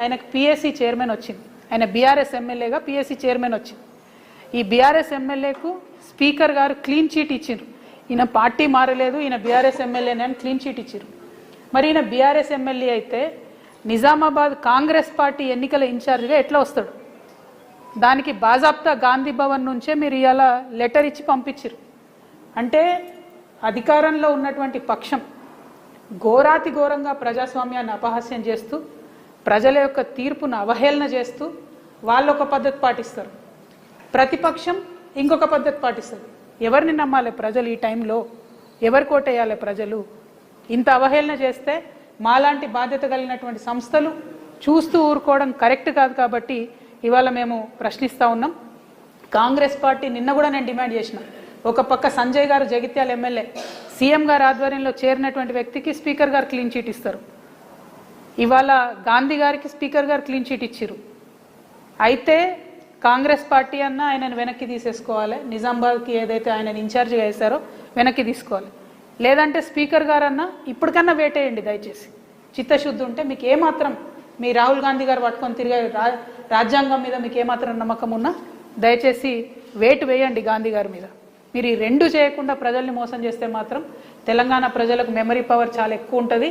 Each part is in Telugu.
ఆయనకు పిఎస్సి చైర్మన్ వచ్చింది. ఆయన బీఆర్ఎస్ ఎమ్మెల్యేగా పిఎస్సి చైర్మన్ వచ్చింది. ఈ బీఆర్ఎస్ ఎమ్మెల్యేకు స్పీకర్ గారు క్లీన్ చీట్ ఇచ్చారు. ఈయన పార్టీ మారలేదు, ఈయన బీఆర్ఎస్ ఎమ్మెల్యేనే అని క్లీన్ చీట్ ఇచ్చారు. మరి ఈయన బీఆర్ఎస్ ఎమ్మెల్యే అయితే నిజామాబాద్ కాంగ్రెస్ పార్టీ ఎన్నికల ఇన్ఛార్జిగా ఎట్లా వస్తాడు? దానికి బాజాప్తా గాంధీ భవన్ నుంచే మీరు ఇవాళ లెటర్ ఇచ్చి పంపించారు. అంటే అధికారంలో ఉన్నటువంటి పక్షం ఘోరాతి ఘోరంగా ప్రజాస్వామ్యాన్ని అపహాస్యం చేస్తూ ప్రజల యొక్క తీర్పును అవహేళన చేస్తూ వాళ్ళు ఒక పద్ధతి పాటిస్తారు, ప్రతిపక్షం ఇంకొక పద్ధతి పాటిస్తారు. ఎవరిని నమ్మాలి ప్రజలు? ఈ టైంలో ఎవరు కోటేయాలి ప్రజలు? ఇంత అవహేళన చేస్తే మాలాంటి బాధ్యత కలిగినటువంటి సంస్థలు చూస్తూ ఊరుకోవడం కరెక్ట్ కాదు. కాబట్టి ఇవాళ మేము ప్రశ్నిస్తూ ఉన్నాం. కాంగ్రెస్ పార్టీ నిన్న కూడా నేను డిమాండ్ చేసిన, ఒక పక్క సంజయ్ గారు జగిత్యాల ఎమ్మెల్యే సీఎం గారు ఆధ్వర్యంలో చేరినటువంటి వ్యక్తికి స్పీకర్ గారు క్లీన్ చీట్ ఇస్తారు. ఇవాళ గాంధీ గారికి స్పీకర్ గారు క్లీన్ చీట్ ఇచ్చారు. అయితే కాంగ్రెస్ పార్టీ అన్న ఆయనను వెనక్కి తీసేసుకోవాలి, నిజామాబాద్కి ఏదైతే ఆయన ఇన్ఛార్జిగా వేశారో వెనక్కి తీసుకోవాలి. లేదంటే స్పీకర్ గారన్నా ఇప్పటికన్నా వేటేయండి దయచేసి. చిత్తశుద్ధి ఉంటే మీకు ఏమాత్రం మీ రాహుల్ గాంధీ గారు పట్టుకొని తిరిగే రాజ్యాంగం మీద మీకు ఏమాత్రం నమ్మకం ఉన్నా దయచేసి వేటు వేయండి గాంధీ గారి మీద. మీరు ఈ రెండు చేయకుండా ప్రజల్ని మోసం చేస్తే మాత్రం తెలంగాణ ప్రజలకు మెమరీ పవర్ చాలా ఎక్కువ ఉంటుంది,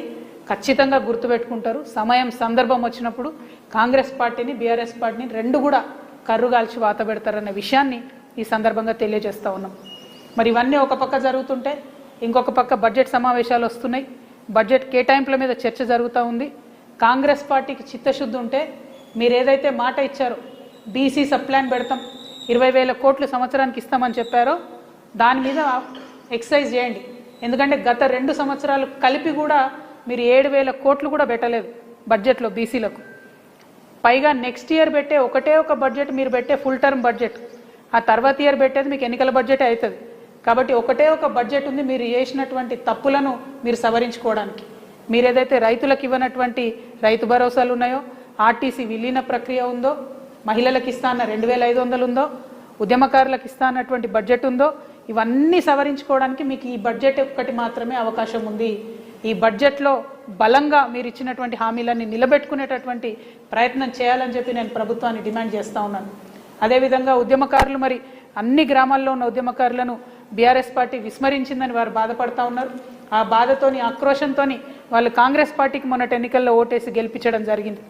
ఖచ్చితంగా గుర్తుపెట్టుకుంటారు. సమయం సందర్భం వచ్చినప్పుడు కాంగ్రెస్ పార్టీని బీఆర్ఎస్ పార్టీని రెండు కూడా కర్రుగాల్చి వాత పెడతారనే విషయాన్ని ఈ సందర్భంగా తెలియజేస్తూ ఉన్నాం. మరి ఇవన్నీ ఒక పక్క జరుగుతుంటే ఇంకొక పక్క బడ్జెట్ సమావేశాలు వస్తున్నాయి, బడ్జెట్ కేటాయింపుల మీద చర్చ జరుగుతూ ఉంది. కాంగ్రెస్ పార్టీకి చిత్తశుద్ధి ఉంటే మీరు ఏదైతే మాట ఇచ్చారో బీసీ సబ్ ప్లాన్ పెడతాం 20,000 కోట్లు సంవత్సరానికి ఇస్తామని చెప్పారో దాని మీద ఎక్సర్సైజ్ చేయండి. ఎందుకంటే గత 2 సంవత్సరాలు కలిపి కూడా మీరు 7,000 కోట్లు కూడా పెట్టలేదు బడ్జెట్లో బీసీలకు. పైగా నెక్స్ట్ ఇయర్ పెట్టే ఒకటే ఒక బడ్జెట్ మీరు పెట్టే ఫుల్ టర్మ్ బడ్జెట్, ఆ తర్వాత ఇయర్ పెట్టేది మీకు ఎన్నికల బడ్జెట్ అవుతుంది. కాబట్టి ఒకటే ఒక బడ్జెట్ ఉంది మీరు చేసినటువంటి తప్పులను మీరు సవరించుకోవడానికి. మీరు ఏదైతే రైతులకు ఇవ్వనటువంటి రైతు భరోసాలు ఉన్నాయో, ఆర్టీసీ విలీన ప్రక్రియ ఉందో, మహిళలకు ఇస్తా అన్న 2,500 ఉందో, ఉద్యమకారులకు ఇస్తా అన్నటువంటి బడ్జెట్ ఉందో, ఇవన్నీ సవరించుకోవడానికి మీకు ఈ బడ్జెట్ ఒక్కటి మాత్రమే అవకాశం ఉంది. ఈ బడ్జెట్లో బలంగా మీరు ఇచ్చినటువంటి హామీలన్నీ నిలబెట్టుకునేటటువంటి ప్రయత్నం చేయాలని చెప్పి నేను ప్రభుత్వాన్ని డిమాండ్ చేస్తూ ఉన్నాను. అదేవిధంగా ఉద్యమకారులు మరి అన్ని గ్రామాల్లో ఉన్న ఉద్యమకారులను బీఆర్ఎస్ పార్టీ విస్మరించిందని వారు బాధపడతా ఉన్నారు. ఆ బాధతోని ఆక్రోషంతోని వాళ్ళు కాంగ్రెస్ పార్టీకి మొన్నటి ఎన్నికల్లో ఓటేసి గెలిపించడం జరిగింది.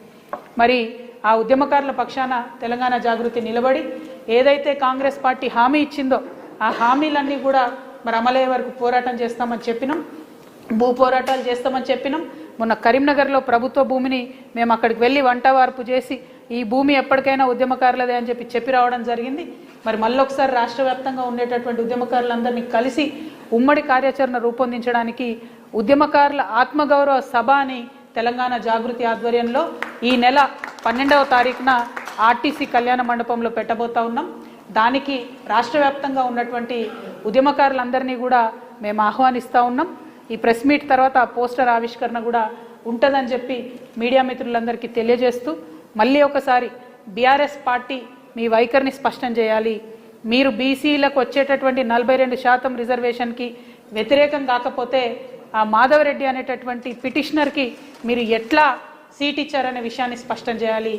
మరి ఆ ఉద్యమకారుల పక్షాన తెలంగాణ జాగృతి నిలబడి ఏదైతే కాంగ్రెస్ పార్టీ హామీ ఇచ్చిందో ఆ హామీలన్నీ కూడా మరి అమలయ్యే వరకు పోరాటం చేస్తామని చెప్పినాం, భూ పోరాటాలు చేస్తామని చెప్పినాం. మొన్న కరీంనగర్లో ప్రభుత్వ భూమిని మేము అక్కడికి వెళ్ళి వంట వార్పు చేసి ఈ భూమి ఎప్పటికైనా ఉద్యమకారులదే అని చెప్పి రావడం జరిగింది. మరి మళ్ళొకసారి రాష్ట్ర వ్యాప్తంగా ఉండేటటువంటి ఉద్యమకారులందరినీ కలిసి ఉమ్మడి కార్యాచరణ రూపొందించడానికి ఉద్యమకారుల ఆత్మగౌరవ సభ అని తెలంగాణ జాగృతి ఆధ్వర్యంలో ఈ నెల 12వ తారీఖున ఆర్టీసీ కళ్యాణ మండపంలో పెట్టబోతా ఉన్నాం. దానికి రాష్ట్ర వ్యాప్తంగా ఉన్నటువంటి ఉద్యమకారులందరినీ కూడా మేము ఆహ్వానిస్తూ ఉన్నాం. ఈ ప్రెస్ మీట్ తర్వాత ఆ పోస్టర్ ఆవిష్కరణ కూడా ఉంటుందని చెప్పి మీడియా మిత్రులందరికీ తెలియజేస్తూ మళ్ళీ ఒకసారి బీఆర్ఎస్ పార్టీ మీ వైఖరిని స్పష్టం చేయాలి. మీరు బీసీలకు వచ్చేటటువంటి 42% రిజర్వేషన్కి వ్యతిరేకం కాకపోతే ఆ మాధవరెడ్డి అనేటటువంటి పిటిషనర్కి మీరు ఎట్లా సీట్ ఇచ్చారనే విషయాన్ని స్పష్టం చేయాలి.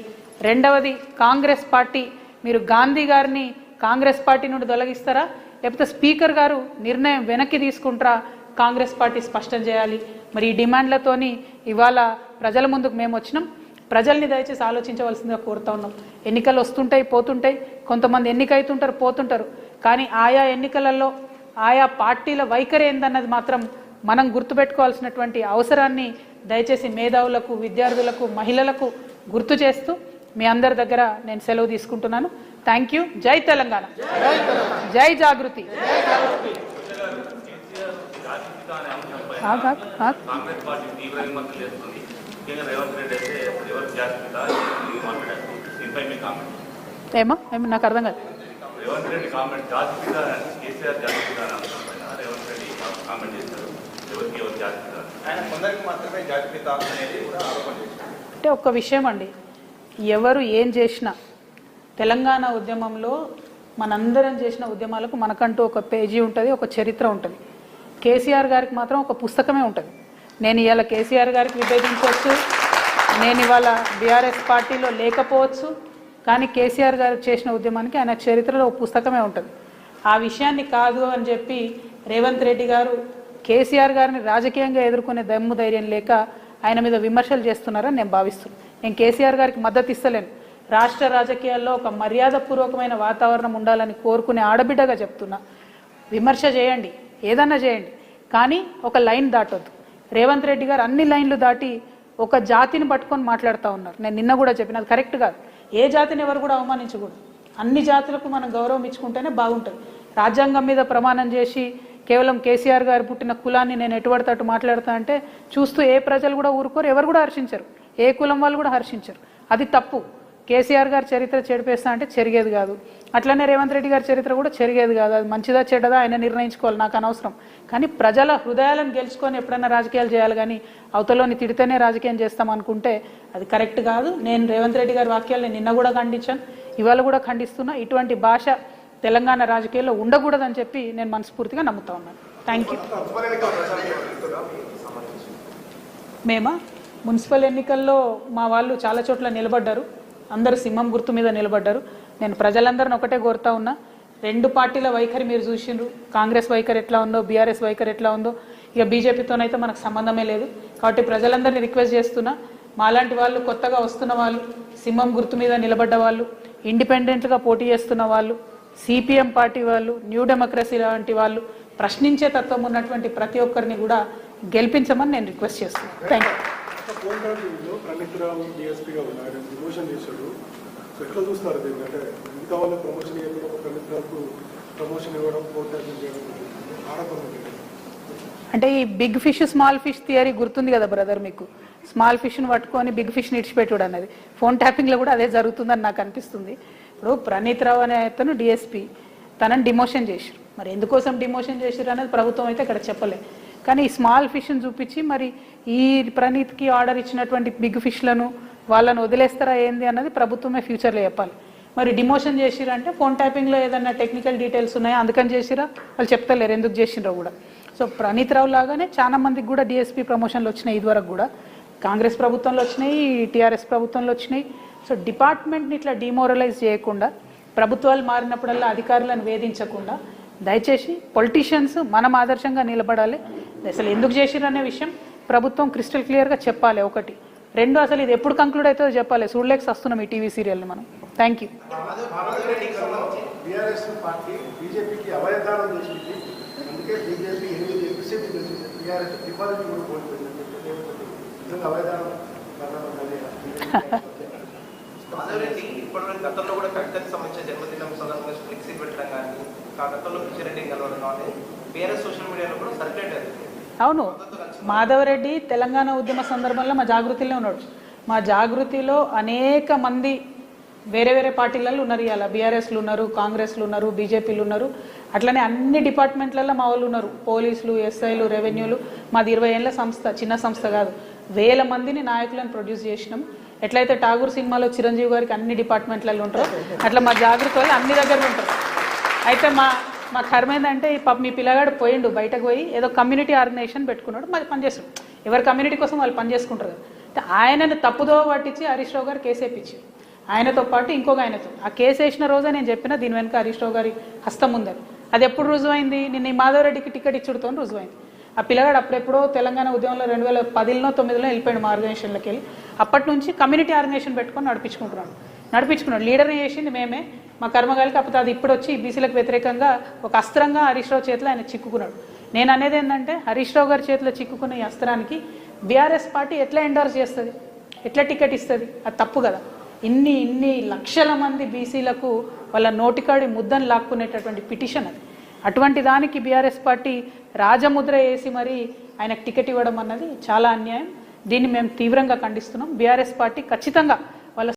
రెండవది, కాంగ్రెస్ పార్టీ మీరు గాంధీ గారిని కాంగ్రెస్ పార్టీ నుండి తొలగిస్తారా లేకపోతే స్పీకర్ గారు నిర్ణయం వెనక్కి తీసుకుంటారా కాంగ్రెస్ పార్టీ స్పష్టం చేయాలి. మరి ఈ డిమాండ్లతోని ఇవాళ ప్రజల ముందుకు మేము వచ్చినాం. ప్రజల్ని దయచేసి ఆలోచించవలసిందిగా కోరుతా ఉన్నాం. ఎన్నికలు వస్తుంటాయి పోతుంటాయి, కొంతమంది ఎన్నికైతుంటారు పోతుంటారు, కానీ ఆయా ఎన్నికలలో ఆయా పార్టీల వైఖరి ఏందన్నది మాత్రం మనం గుర్తుపెట్టుకోవాల్సినటువంటి అవసరాన్ని దయచేసి మేధావులకు, విద్యార్థులకు, మహిళలకు గుర్తు చేస్తూ మీ అందరి దగ్గర నేను సెలవు తీసుకుంటున్నాను. Thank you. జై తెలంగాణ, జై జాగృతి. ఏమో ఏమో నాకు అర్థం కాదు. అంటే ఒక్క విషయం అండి, ఎవరు ఏం చేసినా తెలంగాణ ఉద్యమంలో మనందరం చేసిన ఉద్యమాలకు మనకంటూ ఒక పేజీ ఉంటుంది, ఒక చరిత్ర ఉంటుంది. కేసీఆర్ గారికి మాత్రం ఒక పుస్తకమే ఉంటుంది. నేను ఇవాళ కేసీఆర్ గారికి విభేదించవచ్చు, నేను ఇవాళ బీఆర్ఎస్ పార్టీలో లేకపోవచ్చు, కానీ కేసీఆర్ గారు చేసిన ఉద్యమానికి ఆయన చరిత్రలో ఒక పుస్తకమే ఉంటుంది. ఆ విషయాన్ని కాదు అని చెప్పి రేవంత్ రెడ్డి గారు కేసీఆర్ గారిని రాజకీయంగా ఎదుర్కొనే దమ్ము ధైర్యం లేక ఆయన మీద విమర్శలు చేస్తున్నారని నేను భావిస్తున్నాను. నేను కేసీఆర్ గారికి మద్దతు ఇస్తలేను. రాష్ట్ర రాజకీయాల్లో ఒక మర్యాదపూర్వకమైన వాతావరణం ఉండాలని కోరుకునే ఆడబిడ్డగా చెప్తున్నా. విమర్శ చేయండి, ఏదన్నా చేయండి, కానీ ఒక లైన్ దాటొద్దు. రేవంత్ రెడ్డి గారు అన్ని లైన్లు దాటి ఒక జాతిని పట్టుకొని మాట్లాడుతూ ఉన్నారు. నేను నిన్న కూడా చెప్పిన, అది కరెక్ట్ కాదు. ఏ జాతిని ఎవరు కూడా అవమానించకూడదు. అన్ని జాతులకు మనం గౌరవం ఇచ్చుకుంటేనే బాగుంటుంది. రాజ్యాంగం మీద ప్రమాణం చేసి కేవలం కేసీఆర్ గారు పుట్టిన కులాన్ని నేను ఎటుపడితే అటు మాట్లాడుతా అంటే చూస్తూ ఏ ప్రజలు కూడా ఊరుకోరు, ఎవరు కూడా హర్షించరు, ఏ కులం వాళ్ళు కూడా హర్షించరు. అది తప్పు. కేసీఆర్ గారి చరిత్ర చెడిపేస్తా అంటే చెరిగేది కాదు. అట్లనే రేవంత్ రెడ్డి గారి చరిత్ర కూడా చెరిగేది కాదు. అది మంచిదా చెడ్డదా ఆయన నిర్ణయించుకోవాలి, నాకు అనవసరం. కానీ ప్రజల హృదయాలను గెలుచుకొని ఎప్పుడైనా రాజకీయాలు చేయాలి, కానీ అవతలోని తిడితేనే రాజకీయం చేస్తాం అనుకుంటే అది కరెక్ట్ కాదు. నేను రేవంత్ రెడ్డి గారి వాక్యాలను నిన్న కూడా ఖండించాను, ఇవాళ కూడా ఖండిస్తున్నా. ఇటువంటి భాష తెలంగాణ రాజకీయాల్లో ఉండకూడదని చెప్పి నేను మనస్ఫూర్తిగా నమ్ముతా ఉన్నాను. Thank you. మేమా మున్సిపల్ ఎన్నికల్లో మా వాళ్ళు చాలా చోట్ల నిలబడ్డారు. అందరూ సింహం గుర్తు మీద నిలబడ్డారు. నేను ప్రజలందరిని ఒకటే కోరుతా ఉన్నా, రెండు పార్టీల వైఖరి మీరు చూసిండ్రు. కాంగ్రెస్ వైఖరి ఎట్లా ఉందో, బీఆర్ఎస్ వైఖరి ఎట్లా ఉందో, ఇక బీజేపీతోనైతే మనకు సంబంధమే లేదు. కాబట్టి ప్రజలందరినీ రిక్వెస్ట్ చేస్తున్నా, మాలాంటి వాళ్ళు, కొత్తగా వస్తున్న వాళ్ళు, సింహం గుర్తు మీద నిలబడ్డ వాళ్ళు, ఇండిపెండెంట్గా పోటీ చేస్తున్న వాళ్ళు, సిపిఎం పార్టీ వాళ్ళు, న్యూ డెమోక్రసీ లాంటి వాళ్ళు, ప్రశ్నించే తత్వం ఉన్నటువంటి ప్రతి ఒక్కరిని కూడా గెలిపించమని నేను రిక్వెస్ట్ చేస్తున్నాను. Thank you. అంటే ఈ big fish small fish theory గుర్తుంది కదా బ్రదర్ మీకు? స్మాల్ ఫిష్ని పట్టుకొని బిగ్ ఫిష్ని ఇడిచిపెట్టుడు అన్నది ఫోన్ ట్యాపింగ్లో కూడా అదే జరుగుతుందని నాకు అనిపిస్తుంది. ఇప్పుడు ప్రణీత్ రావు అనే అతను డిఎస్పీ, తనని డిమోషన్ చేశారు. మరి ఎందుకోసం డిమోషన్ చేశారు అనేది ప్రభుత్వం అయితే ఇక్కడ చెప్పలేదు. కానీ ఈ స్మాల్ ఫిష్ని చూపించి మరి ఈ ప్రణీత్కి ఆర్డర్ ఇచ్చినటువంటి బిగ్ ఫిష్లను వాళ్ళని వదిలేస్తారా ఏంది అన్నది ప్రభుత్వమే ఫ్యూచర్లో చెప్పాలి. మరి డిమోషన్ చేసిరంటే ఫోన్ ట్యాపింగ్లో ఏదన్నా టెక్నికల్ డీటెయిల్స్ ఉన్నాయా అందుకని చేసిరా, వాళ్ళు చెప్తలేరు ఎందుకు చేసిరో కూడా. సో ప్రణీత్ రావు లాగానే చాలా మందికి కూడా డిఎస్పీ ప్రమోషన్లు వచ్చినాయి, ఇదివరకు కూడా కాంగ్రెస్ ప్రభుత్వంలో వచ్చినాయి, టీఆర్ఎస్ ప్రభుత్వంలో వచ్చినాయి. సో డిపార్ట్మెంట్ని ఇట్లా డిమోరలైజ్ చేయకుండా, ప్రభుత్వాలు మారినప్పుడల్లా అధికారులను వేధించకుండా, దయచేసి పొలిటీషియన్స్ మనం ఆదర్శంగా నిలబడాలి. అసలు ఎందుకు చేసిరనే విషయం ప్రభుత్వం క్రిస్టల్ క్లియర్గా చెప్పాలి. ఒకటి. రెండు, అసలు ఇది ఎప్పుడు కంక్లూడ్ అవుతుందో చెప్పాలి. చూడలేక వస్తున్నాం ఈ టీవీ సీరియల్ని మనం. Thank you. గతంలో కూడా కవితకు సంబంధించిన జన్మదినం సందర్భంగా ఫ్లెక్సీ పెట్టడం కానీ, గతంలో కిషన్రెడ్డి కలవడం కానీ బీఆర్ఎస్ సోషల్ మీడియాలో కూడా సర్క్యులేట్ అయింది. అవును, మాధవరెడ్డి తెలంగాణ ఉద్యమ సందర్భంలో మా జాగృతిలో ఉన్నాడు. మా జాగృతిలో అనేక మంది వేరే వేరే పార్టీలలో ఉన్నారు. ఇవాళ బీఆర్ఎస్లు ఉన్నారు, కాంగ్రెస్లు ఉన్నారు, బీజేపీలు ఉన్నారు. అట్లనే అన్ని డిపార్ట్మెంట్లలో మా వాళ్ళు ఉన్నారు. పోలీసులు, ఎస్ఐలు, రెవెన్యూలు. మాది 20 ఏళ్ళ సంస్థ, చిన్న సంస్థ కాదు. వేల మందిని నాయకులను ప్రొడ్యూస్ చేసినాం. ఎట్లయితే ఠాగూర్ సినిమాలో చిరంజీవి గారికి అన్ని డిపార్ట్మెంట్లలో ఉంటారో అట్లా మా జాగృతి వాళ్ళు అన్ని దగ్గర ఉంటారు. అయితే మా కర్మ ఏంటంటే మీ పిల్లగాడు పోయిండు, బయటకు పోయి ఏదో కమ్యూనిటీ ఆర్గనైజేషన్ పెట్టుకున్నాడు, మరి పనిచేస్తాడు. ఎవరి కమ్యూనిటీ కోసం వాళ్ళు పనిచేసుకుంటారు కదా. ఆయనని తప్పుదో పట్టించి హరీష్ రావు గారు కేసు వేయించి, ఆయనతో పాటు ఇంకొక ఆయనతో ఆ కేసు వేసిన రోజే నేను చెప్పిన దీని వెనుక హరీష్ రావు గారి హస్తం ఉందని. అది ఎప్పుడు రుజువైంది? నిన్న ఈ మాధవరెడ్డికి టికెట్ ఇచ్చుడుతో రుజువైంది. ఆ పిల్లగాడు అప్పుడెప్పుడో తెలంగాణ ఉద్యమంలో 2010లో 9లో వెళ్ళిపోయాడు మా ఆర్గనైజేషన్లోకి వెళ్ళి. అప్పటి నుంచి కమ్యూనిటీ ఆర్గనైజేషన్ పెట్టుకొని నడిపించుకున్నాడు. లీడర్ని చేసింది మేమే, మా కర్మగాలికి. కాకపోతే అది ఇప్పుడు వచ్చి బీసీలకు వ్యతిరేకంగా ఒక అస్త్రంగా హరీష్ రావు చేతిలో ఆయన చిక్కుకున్నాడు. నేను అనేది ఏంటంటే, హరీష్ రావు గారి చేతిలో చిక్కుకున్న ఈ అస్త్రానికి బీఆర్ఎస్ పార్టీ ఎట్లా ఎండోర్స్ చేస్తుంది, ఎట్లా టికెట్ ఇస్తుంది? అది తప్పు కదా. ఇన్ని లక్షల మంది బీసీలకు వాళ్ళ నోటికాడి ముద్దను లాక్కునేటటువంటి పిటిషన్ అది. అటువంటి దానికి బీఆర్ఎస్ పార్టీ రాజముద్ర వేసి మరి ఆయనకు టికెట్ ఇవ్వడం అన్నది చాలా అన్యాయం. దీన్ని మేము తీవ్రంగా ఖండిస్తున్నాం. బీఆర్ఎస్ పార్టీ ఖచ్చితంగా